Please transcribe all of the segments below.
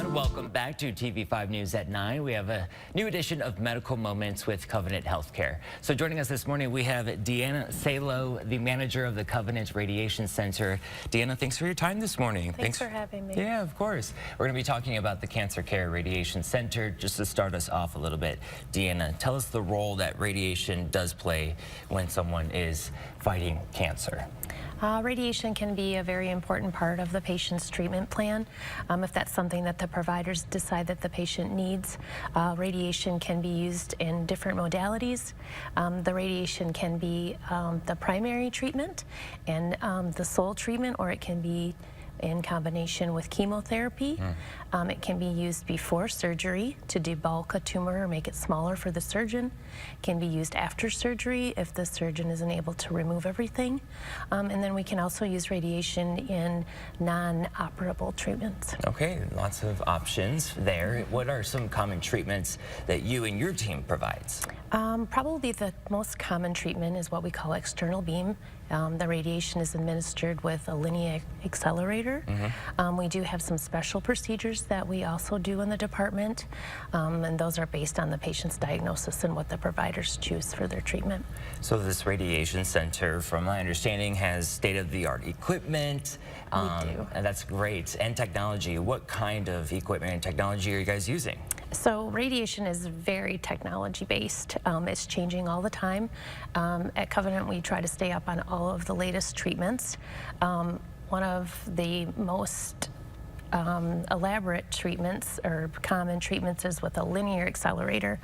everyone. Welcome back to TV5 News at 9. We have a new edition of Medical Moments with Covenant Healthcare. So joining us this morning, we have Deanna Salo, the manager of the Covenant Radiation Center. Deanna, thanks for your time this morning. Thanks for having me. Yeah, of course. We're going to be talking about the Cancer Care Radiation Center. Just to start us off a little bit, Deanna, tell us the role that radiation does play when someone is fighting cancer. Radiation can be a very important part of the patient's treatment plan. If that's something that the providers decide that the patient needs, radiation can be used in different modalities. The radiation can be the primary treatment and the sole treatment, or it can be in combination with chemotherapy. It can be used before surgery to debulk a tumor or make it smaller for the surgeon. It can be used after surgery if the surgeon isn't able to remove everything. And then we can also use radiation in non-operable treatments. Okay, lots of options there. What are some common treatments that you and your team provides? Probably the most common treatment is what we call external beam. The radiation is administered with a linear accelerator. We do have some special procedures that we also do in the department, and those are based on the patient's diagnosis and what the providers choose for their treatment. So this radiation center, from my understanding, has state-of-the-art equipment. We do. And that's great. And technology. What kind of equipment and technology are you guys using? So radiation is very technology-based. It's changing all the time. At Covenant, we try to stay up on all of the latest treatments. One of the most elaborate treatments or common treatments is with a linear accelerator.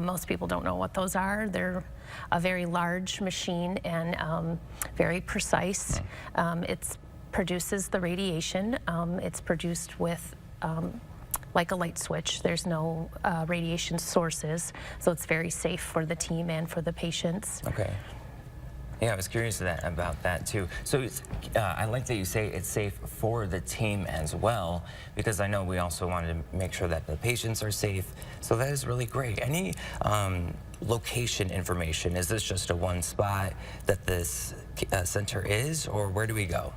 Most people don't know what those are. They're a very large machine and very precise. It produces the radiation. It's produced with like a light switch. There's no radiation sources, so it's very safe for the team and for the patients. Okay. Yeah, I was curious about that too. So I like that you say it's safe for the team as well, because I know we also wanted to make sure that the patients are safe. So that is really great. Any location information? Is this just a one spot that this center is, or where do we go?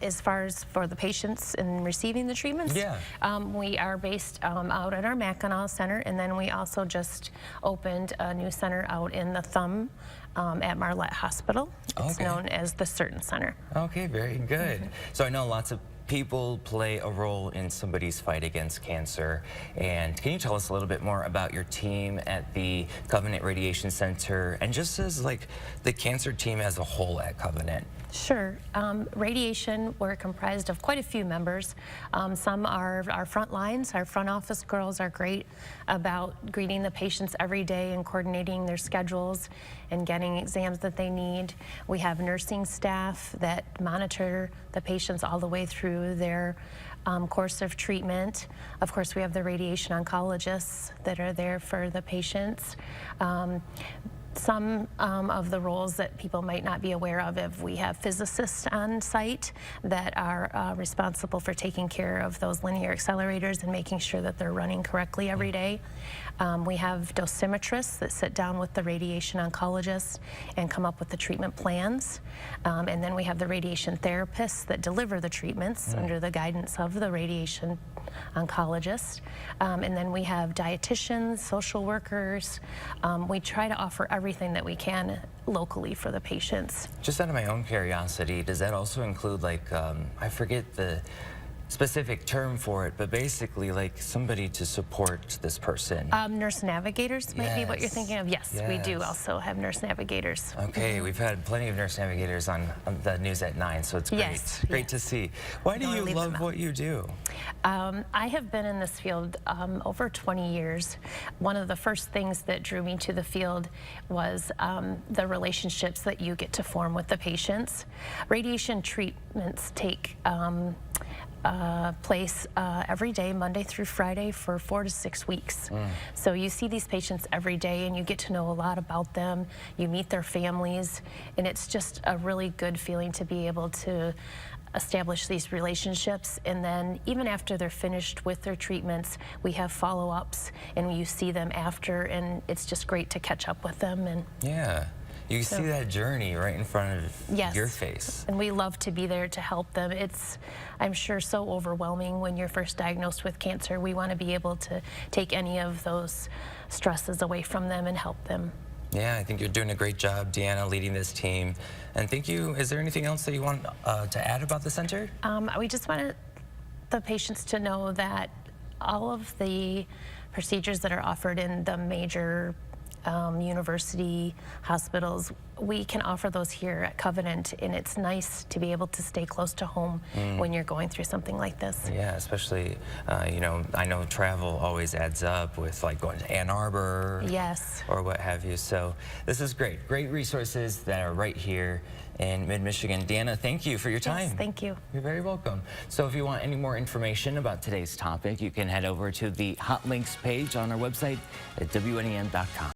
As far as for the patients and receiving the treatments, yeah. We are based out at our Mackinac Center, and then we also just opened a new center out in the Thumb at Marlette Hospital. It's known as the Certain Center. Okay, very good. So I know lots of people play a role in somebody's fight against cancer. And can you tell us a little bit more about your team at the Covenant Radiation Center, and just as like the cancer team as a whole at Covenant? Sure. Radiation, we're comprised of quite a few members. Some are our front lines. Our front office girls are great about greeting the patients every day and coordinating their schedules and getting exams that they need. We have nursing staff that monitor the patients all the way through their course of treatment. Of course, we have the radiation oncologists that are there for the patients. Some of the roles that people might not be aware of, if we have physicists on site that are responsible for taking care of those linear accelerators and making sure that they're running correctly every day. We have dosimetrists that sit down with the radiation oncologists and come up with the treatment plans. And then we have the radiation therapists that deliver the treatments under the guidance of the radiation oncologist. And then we have dietitians, social workers. We try to offer everything that we can locally for the patients. Just out of my own curiosity, does that also include, like, I forget the specific term for it, but basically like somebody to support this person? Nurse navigators might be what you're thinking of. Yes, we do also have nurse navigators. Okay, we've had plenty of nurse navigators on the News at 9, so it's great. Great to see. Why do you love what you do? I have been in this field over 20 years. One of the first things that drew me to the field was the relationships that you get to form with the patients. Radiation treatments take place every day, Monday through Friday, for 4 to 6 weeks. So you see these patients every day and you get to know a lot about them. You meet their families, and it's just a really good feeling to be able to establish these relationships. And then even after they're finished with their treatments, we have follow-ups and you see them after, and it's just great to catch up with them. And yeah. You So- see that journey right in front of Yes. your face. And we love to be there to help them. It's, I'm sure, so overwhelming when you're first diagnosed with cancer. We want to be able to take any of those stresses away from them and help them. Yeah, I think you're doing a great job, Deanna, leading this team. And thank you. Is there anything else that you want to add about the center? We just wanted the patients to know that all of the procedures that are offered in the major university hospitals, we can offer those here at Covenant, and it's nice to be able to stay close to home when you're going through something like this. Yeah, especially, you know, I know travel always adds up with like going to Ann Arbor. Yes. Or what have you. So this is great. Great resources that are right here in mid-Michigan. Deanna, thank you for your time. Yes, thank you. You're very welcome. So if you want any more information about today's topic, you can head over to the hot links page on our website at WNEM.com.